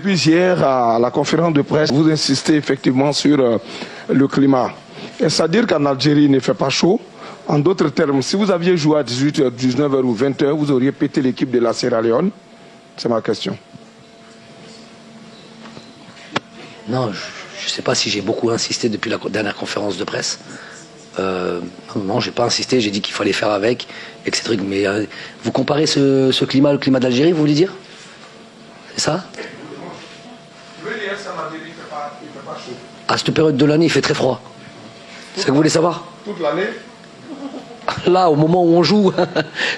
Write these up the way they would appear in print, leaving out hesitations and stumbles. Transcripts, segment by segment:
Depuis hier, à la conférence de presse, vous insistez effectivement sur le climat. C'est-à-dire qu'en Algérie, il ne fait pas chaud. En d'autres termes, si vous aviez joué à 18h, 19h ou 20h, vous auriez pété l'équipe de la Sierra Leone. C'est ma question. Non, je ne sais pas si j'ai beaucoup insisté depuis la dernière conférence de presse. Non, j'ai pas insisté, j'ai dit qu'il fallait faire avec, etc. Mais vous comparez ce climat au climat d'Algérie, vous voulez dire? C'est ça? À cette période de l'année, il fait très froid. C'est ce que vous voulez savoir? Toute l'année? Là, au moment où on joue,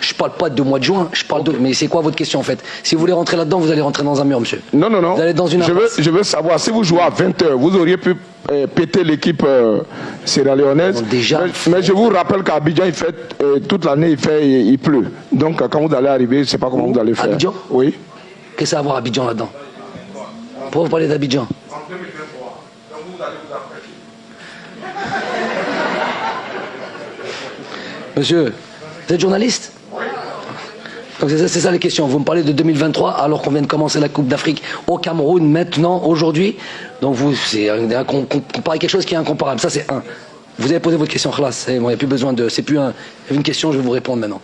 je parle pas de mois de juin, je parle de... Mais c'est quoi votre question en fait? Si vous voulez rentrer là-dedans, vous allez rentrer dans un mur, monsieur. Non, non, non. Vous allez dans une je veux savoir, si vous jouez à 20h, vous auriez pu péter l'équipe sierra-léonaise. Déjà... mais je vous rappelle qu'à Abidjan, il fait, toute l'année, il pleut. Donc quand vous allez arriver, je ne sais pas comment vous allez faire. Abidjan? Oui. Qu'est-ce que ça a à voir Abidjan là-dedans? Pourquoi vous parlez d'Abidjan? En 2023. Donc vous allez vous apprêter. Monsieur, vous êtes journaliste? Oui. Donc c'est ça les questions. Vous me parlez de 2023 alors qu'on vient de commencer la Coupe d'Afrique au Cameroun, maintenant, aujourd'hui. Donc vous, c'est comparer quelque chose qui est incomparable. Ça c'est un. Vous avez posé votre question, classe. Il n'y a plus besoin de... C'est plus une question, je vais vous répondre maintenant.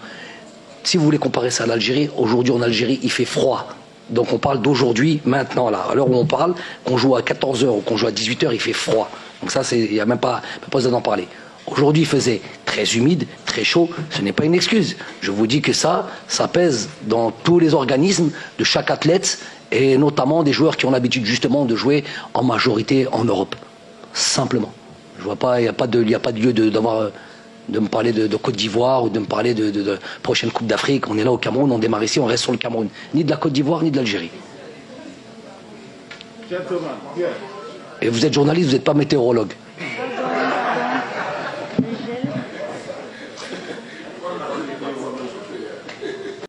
Si vous voulez comparer ça à l'Algérie, aujourd'hui en Algérie, il fait froid. Donc on parle d'aujourd'hui, maintenant, là. À l'heure où on parle, qu'on joue à 14h ou qu'on joue à 18h, il fait froid. Donc ça, il n'y a même pas besoin d'en parler. Aujourd'hui, il faisait très humide, très chaud. Ce n'est pas une excuse. Je vous dis que ça pèse dans tous les organismes de chaque athlète et notamment des joueurs qui ont l'habitude justement de jouer en majorité en Europe. Simplement. Je vois pas, il n'y a pas de lieu de me parler de Côte d'Ivoire ou de me parler de prochaine Coupe d'Afrique. On est là au Cameroun, on démarre ici, on reste sur le Cameroun. Ni de la Côte d'Ivoire, ni de l'Algérie. Et vous êtes journaliste, vous n'êtes pas météorologue.